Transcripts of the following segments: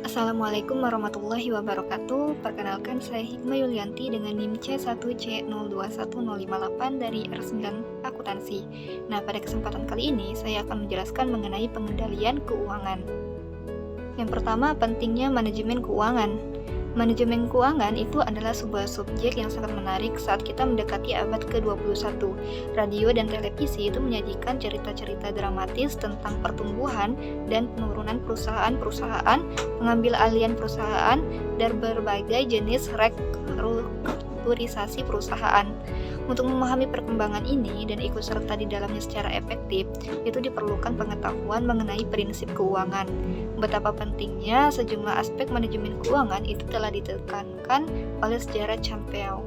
Assalamualaikum warahmatullahi wabarakatuh. Perkenalkan, saya Hikmah Yulianti dengan NIM C1C021058 dari R9 Akuntansi. Nah, pada kesempatan kali ini saya akan menjelaskan mengenai pengendalian keuangan. Yang pertama, pentingnya manajemen keuangan. Manajemen keuangan itu adalah sebuah subjek yang sangat menarik saat kita mendekati abad ke-21. Radio dan televisi itu menyajikan cerita-cerita dramatis tentang pertumbuhan dan penurunan perusahaan-perusahaan, pengambil alihan perusahaan, dan berbagai jenis restrukturisasi perusahaan. Untuk memahami perkembangan ini dan ikut serta di dalamnya secara efektif, itu diperlukan pengetahuan mengenai prinsip keuangan. Betapa pentingnya sejumlah aspek manajemen keuangan itu telah ditekankan oleh sejarah Campbell.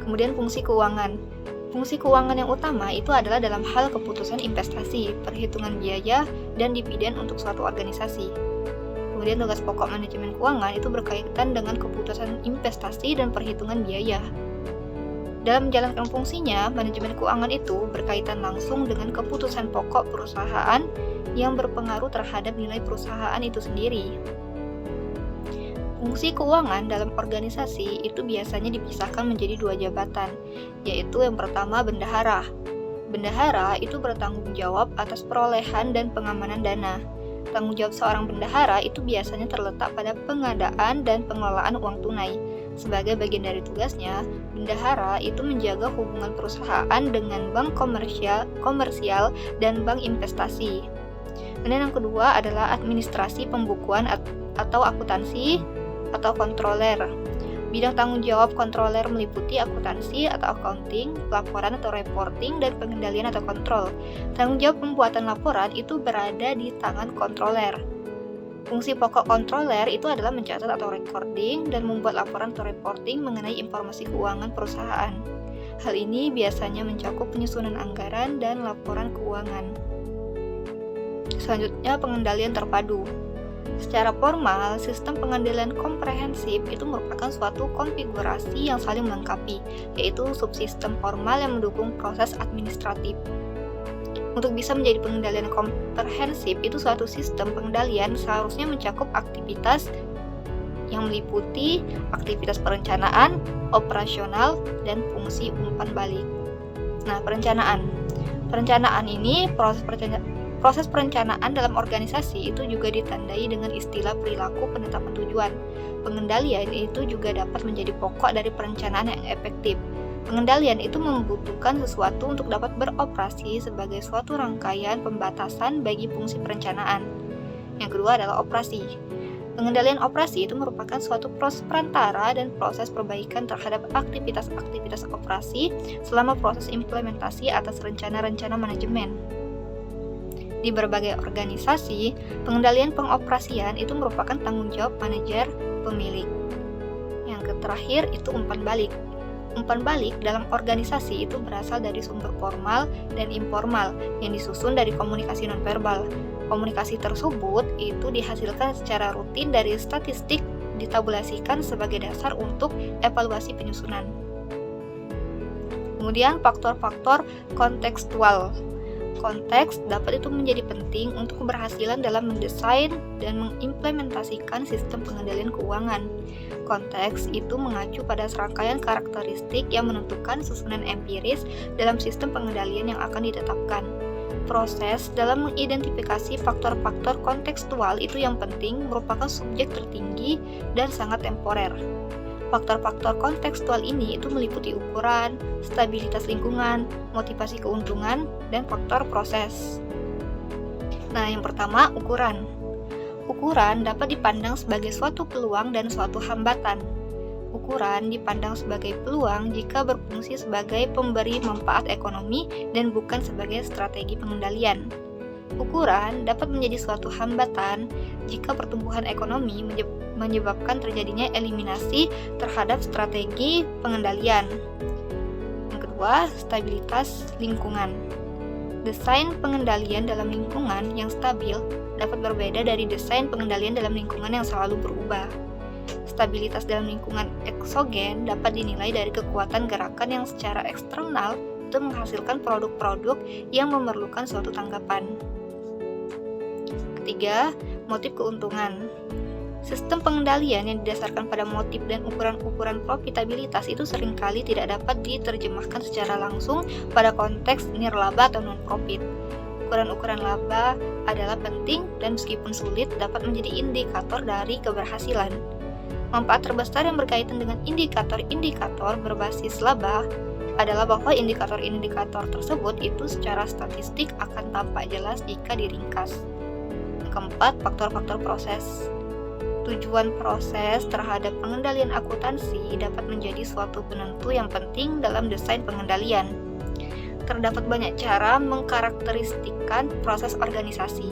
Kemudian fungsi keuangan. Fungsi keuangan yang utama itu adalah dalam hal keputusan investasi, perhitungan biaya, dan dividen untuk suatu organisasi. Kemudian tugas pokok manajemen keuangan itu berkaitan dengan keputusan investasi dan perhitungan biaya. Dalam menjalankan fungsinya, manajemen keuangan itu berkaitan langsung dengan keputusan pokok perusahaan yang berpengaruh terhadap nilai perusahaan itu sendiri. Fungsi keuangan dalam organisasi itu biasanya dipisahkan menjadi dua jabatan, yaitu yang pertama bendahara. Bendahara itu bertanggung jawab atas perolehan dan pengamanan dana. Tanggung jawab seorang bendahara itu biasanya terletak pada pengadaan dan pengelolaan uang tunai. Sebagai bagian dari tugasnya, bendahara itu menjaga hubungan perusahaan dengan bank komersial dan bank investasi. Kemudian yang kedua adalah administrasi pembukuan atau akuntansi atau kontroler. Bidang tanggung jawab kontroler meliputi akuntansi atau accounting, laporan atau reporting, dan pengendalian atau kontrol. Tanggung jawab pembuatan laporan itu berada di tangan kontroler. Fungsi pokok kontroler itu adalah mencatat atau recording dan membuat laporan atau reporting mengenai informasi keuangan perusahaan. Hal ini biasanya mencakup penyusunan anggaran dan laporan keuangan. Selanjutnya, pengendalian terpadu. Secara formal, sistem pengendalian komprehensif itu merupakan suatu konfigurasi yang saling melengkapi, yaitu subsistem formal yang mendukung proses administratif. Untuk bisa menjadi pengendalian komprehensif, itu suatu sistem pengendalian seharusnya mencakup aktivitas yang meliputi aktivitas perencanaan, operasional, dan fungsi umpan balik. Nah, perencanaan. Perencanaan ini, proses perencanaan dalam organisasi itu juga ditandai dengan istilah perilaku penetapan tujuan. Pengendalian itu juga dapat menjadi pokok dari perencanaan yang efektif. Pengendalian itu membutuhkan sesuatu untuk dapat beroperasi sebagai suatu rangkaian pembatasan bagi fungsi perencanaan. Yang kedua adalah operasi. Pengendalian operasi itu merupakan suatu proses perantara dan proses perbaikan terhadap aktivitas-aktivitas operasi selama proses implementasi atas rencana-rencana manajemen. Di berbagai organisasi, pengendalian pengoperasian itu merupakan tanggung jawab manajer pemilik. Yang terakhir itu umpan balik. Umpan balik dalam organisasi itu berasal dari sumber formal dan informal yang disusun dari komunikasi nonverbal. Komunikasi tersebut itu dihasilkan secara rutin dari statistik ditabulasikan sebagai dasar untuk evaluasi penyusunan. Kemudian faktor-faktor kontekstual. Konteks dapat itu menjadi penting untuk keberhasilan dalam mendesain dan mengimplementasikan sistem pengendalian keuangan. Konteks itu mengacu pada serangkaian karakteristik yang menentukan susunan empiris dalam sistem pengendalian yang akan ditetapkan. Proses dalam mengidentifikasi faktor-faktor kontekstual itu yang penting merupakan subjek tertinggi dan sangat temporer. Faktor-faktor kontekstual ini itu meliputi ukuran, stabilitas lingkungan, motivasi keuntungan, dan faktor proses. Nah, yang pertama, ukuran. Ukuran dapat dipandang sebagai suatu peluang dan suatu hambatan. Ukuran dipandang sebagai peluang jika berfungsi sebagai pemberi manfaat ekonomi dan bukan sebagai strategi pengendalian. Ukuran dapat menjadi suatu hambatan jika pertumbuhan ekonomi menyebabkan terjadinya eliminasi terhadap strategi pengendalian. Yang kedua, stabilitas lingkungan. Desain pengendalian dalam lingkungan yang stabil dapat berbeda dari desain pengendalian dalam lingkungan yang selalu berubah. Stabilitas dalam lingkungan eksogen dapat dinilai dari kekuatan gerakan yang secara eksternal itu menghasilkan produk-produk yang memerlukan suatu tanggapan. Ketiga, motif keuntungan. Sistem pengendalian yang didasarkan pada motif dan ukuran-ukuran profitabilitas itu seringkali tidak dapat diterjemahkan secara langsung pada konteks nirlaba atau non-profit. Ukuran-ukuran laba adalah penting dan meskipun sulit dapat menjadi indikator dari keberhasilan. Manfaat terbesar yang berkaitan dengan indikator-indikator berbasis laba adalah bahwa indikator-indikator tersebut itu secara statistik akan tampak jelas jika diringkas. Yang keempat, faktor-faktor proses. Tujuan proses terhadap pengendalian akuntansi dapat menjadi suatu penentu yang penting dalam desain pengendalian. Terdapat banyak cara mengkarakteristikkan proses organisasi.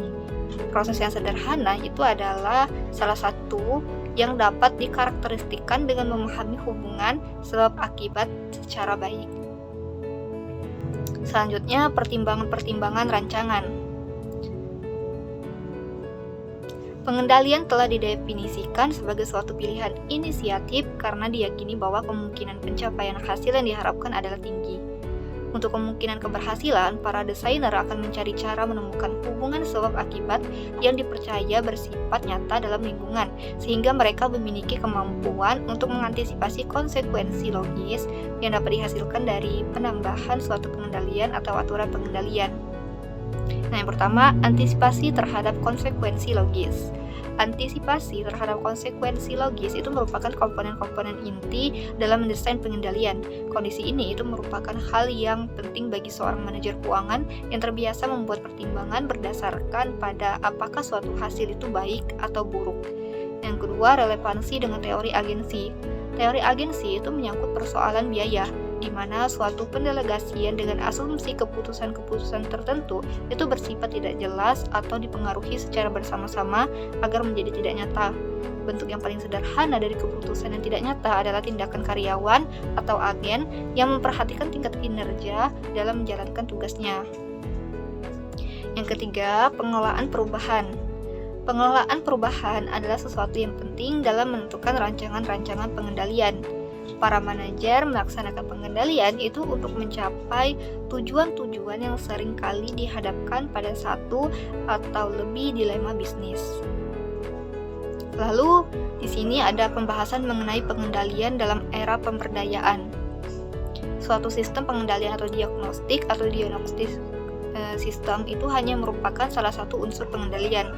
Proses yang sederhana itu adalah salah satu yang dapat dikarakteristikkan dengan memahami hubungan sebab akibat secara baik. Selanjutnya, pertimbangan-pertimbangan rancangan. Pengendalian telah didefinisikan sebagai suatu pilihan inisiatif karena diyakini bahwa kemungkinan pencapaian hasil yang diharapkan adalah tinggi. Untuk kemungkinan keberhasilan, para desainer akan mencari cara menemukan hubungan sebab akibat yang dipercaya bersifat nyata dalam lingkungan, sehingga mereka memiliki kemampuan untuk mengantisipasi konsekuensi logis yang dapat dihasilkan dari penambahan suatu pengendalian atau aturan pengendalian. Nah, yang pertama, antisipasi terhadap konsekuensi logis. Antisipasi terhadap konsekuensi logis itu merupakan komponen-komponen inti dalam mendesain pengendalian. Kondisi ini itu merupakan hal yang penting bagi seorang manajer keuangan yang terbiasa membuat pertimbangan berdasarkan pada apakah suatu hasil itu baik atau buruk. Yang kedua, relevansi dengan teori agensi. Teori agensi itu menyangkut persoalan biaya, di mana suatu pendelegasian dengan asumsi keputusan-keputusan tertentu itu bersifat tidak jelas atau dipengaruhi secara bersama-sama agar menjadi tidak nyata. Bentuk yang paling sederhana dari keputusan yang tidak nyata adalah tindakan karyawan atau agen yang memperhatikan tingkat kinerja dalam menjalankan tugasnya. Yang ketiga, pengelolaan perubahan. Pengelolaan perubahan adalah sesuatu yang penting dalam menentukan rancangan-rancangan pengendalian. Para manajer melaksanakan pengendalian itu untuk mencapai tujuan-tujuan yang seringkali dihadapkan pada satu atau lebih dilema bisnis. Lalu, di sini ada pembahasan mengenai pengendalian dalam era pemberdayaan. Suatu sistem pengendalian atau diagnostik sistem itu hanya merupakan salah satu unsur pengendalian.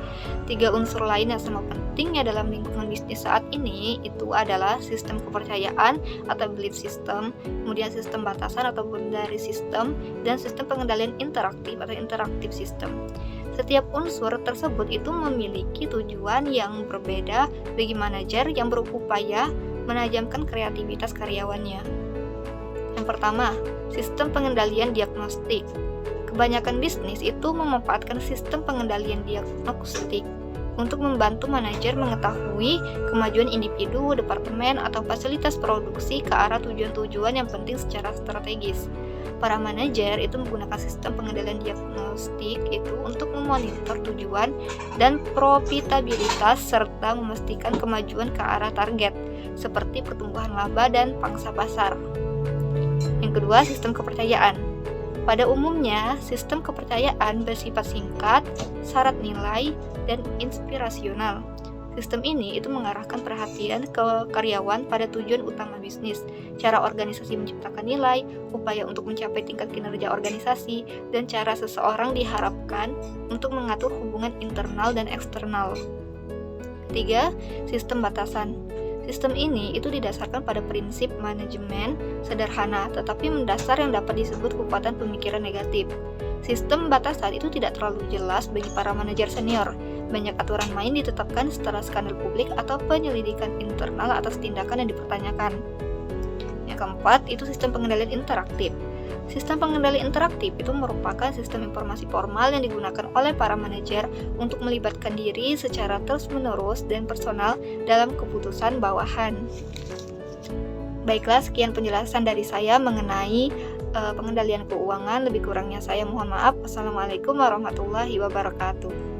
3 unsur lain yang sama pentingnya dalam lingkungan bisnis saat ini itu adalah sistem kepercayaan atau belief system, kemudian sistem batasan atau boundary system, dan sistem pengendalian interaktif atau interactive system. Setiap unsur tersebut itu memiliki tujuan yang berbeda bagi manajer yang berupaya menajamkan kreativitas karyawannya. Yang pertama, sistem pengendalian diagnostik. Kebanyakan bisnis itu memanfaatkan sistem pengendalian diagnostik untuk membantu manajer mengetahui kemajuan individu, departemen, atau fasilitas produksi ke arah tujuan-tujuan yang penting secara strategis. Para manajer itu menggunakan sistem pengendalian diagnostik itu untuk memonitor tujuan dan profitabilitas serta memastikan kemajuan ke arah target, seperti pertumbuhan laba dan pangsa pasar. Yang kedua, sistem kepercayaan. Pada umumnya, sistem kepercayaan bersifat singkat, syarat nilai, dan inspirasional. Sistem ini itu mengarahkan perhatian ke karyawan pada tujuan utama bisnis, cara organisasi menciptakan nilai, upaya untuk mencapai tingkat kinerja organisasi, dan cara seseorang diharapkan untuk mengatur hubungan internal dan eksternal. Ketiga, sistem batasan. Sistem ini itu didasarkan pada prinsip manajemen sederhana, tetapi mendasar yang dapat disebut kekuatan pemikiran negatif. Sistem batasan itu tidak terlalu jelas bagi para manajer senior. Banyak aturan main ditetapkan setelah skandal publik atau penyelidikan internal atas tindakan yang dipertanyakan. Yang keempat, itu sistem pengendalian interaktif. Sistem pengendalian interaktif itu merupakan sistem informasi formal yang digunakan oleh para manajer untuk melibatkan diri secara terus-menerus dan personal dalam keputusan bawahan. Baiklah, sekian penjelasan dari saya mengenai pengendalian keuangan. Lebih kurangnya saya mohon maaf. Wassalamualaikum warahmatullahi wabarakatuh.